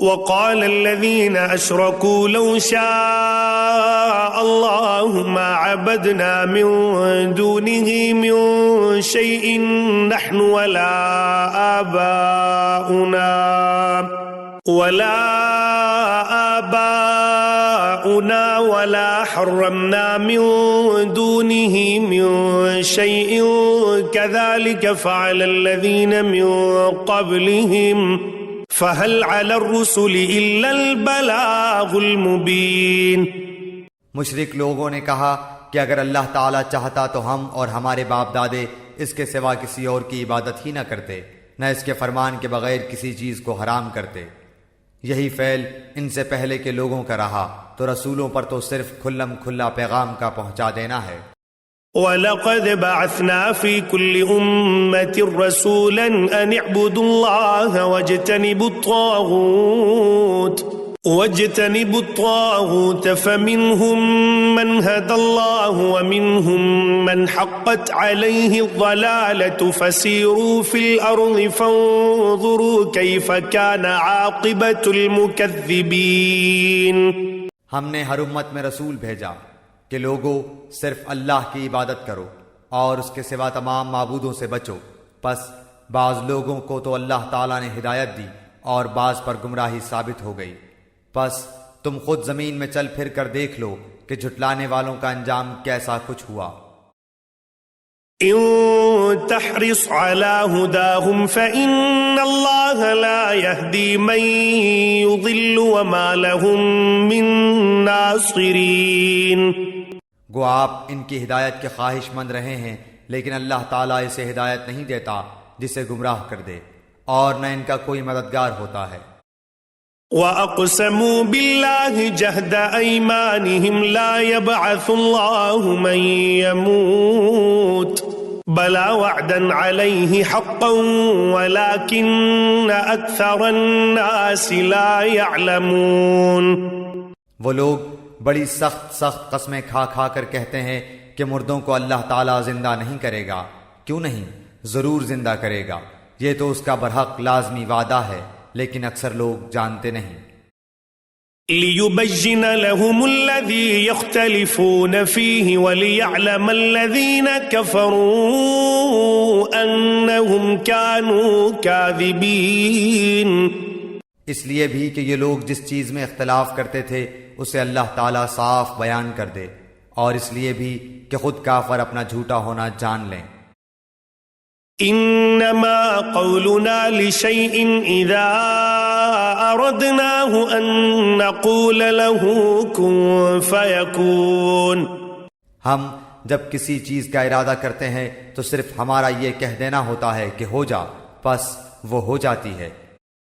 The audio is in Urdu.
وقال الذين أشركوا لو شاء الله ما عبدنا من دونه من شيء نحن ولا آباؤنا ولا حرمنا من دونه من شيء كذلك فعل الذين من قبلهم فَهَلْ عَلَى الرُّسُلِ إِلَّا الْبَلَاغُ الْمُبِينُ۔ مشرک لوگوں نے کہا کہ اگر اللہ تعالیٰ چاہتا تو ہم اور ہمارے باپ دادے اس کے سوا کسی اور کی عبادت ہی نہ کرتے، نہ اس کے فرمان کے بغیر کسی چیز کو حرام کرتے۔ یہی فعل ان سے پہلے کے لوگوں کا رہا، تو رسولوں پر تو صرف کھلم کھلا پیغام کا پہنچا دینا ہے۔ وَلَقَدْ بَعَثْنَا فِي كُلِّ أُمَّةٍ رَسُولًا أَنِ اعْبُدُوا اللَّهَ وَاجْتَنِبُوا الطَّاغُوتَ فَمِنْهُمْ مَنْ هَدَى اللَّهُ وَمِنْهُمْ مَنْ حَقَّتْ عَلَيْهِ الضَّلَالَةُ فَسِيرُوا فِي الْأَرْضِ فَانظُرُوا كَيْفَ كَانَ عَاقِبَةُ الْمُكَذِّبِينَ۔ ہم نے ہر امت میں رسول بھیجا کہ لوگو صرف اللہ کی عبادت کرو اور اس کے سوا تمام معبودوں سے بچو، پس بعض لوگوں کو تو اللہ تعالیٰ نے ہدایت دی اور بعض پر گمراہی ثابت ہو گئی، پس تم خود زمین میں چل پھر کر دیکھ لو کہ جھٹلانے والوں کا انجام کیسا کچھ ہوا۔ إن تحرص على هداهم فإن الله لا يهدي من يضل وما لهم من ناصرين۔ گو آپ ان کی ہدایت کے خواہش مند رہے ہیں، لیکن اللہ تعالیٰ اسے ہدایت نہیں دیتا جسے گمراہ کر دے، اور نہ ان کا کوئی مددگار ہوتا ہے۔ وَأَقْسَمُوا بِاللَّهِ جَهْدَ أَيْمَانِهِمْ لَا يَبْعَثُ اللَّهُ مَن يَمُوتُ بَلَىٰ وَعْدًا عَلَيْهِ حَقًّا وَلَٰكِنَّ أَكْثَرَ النَّاسِ لَا يَعْلَمُونَ۔ وہ لوگ بڑی سخت قسمیں کھا کھا کر کہتے ہیں کہ مردوں کو اللہ تعالیٰ زندہ نہیں کرے گا۔ کیوں نہیں، ضرور زندہ کرے گا، یہ تو اس کا برحق لازمی وعدہ ہے، لیکن اکثر لوگ جانتے نہیں۔ لِيُبَيِّنَ لَهُمُ الَّذِي يَخْتَلِفُونَ فِيهِ وَلِيَعْلَمَ الَّذِينَ كَفَرُوا أَنَّهُمْ كَانُوا كَاذِبِينَ۔ اس لیے بھی کہ یہ لوگ جس چیز میں اختلاف کرتے تھے اسے اللہ تعالیٰ صاف بیان کر دے، اور اس لیے بھی کہ خود کافر اپنا جھوٹا ہونا جان لیں۔ انما قولنا لشيء اذا اردناه ان نقول له كن فيكون۔ ہم جب کسی چیز کا ارادہ کرتے ہیں تو صرف ہمارا یہ کہہ دینا ہوتا ہے کہ ہو جا، پس وہ ہو جاتی ہے۔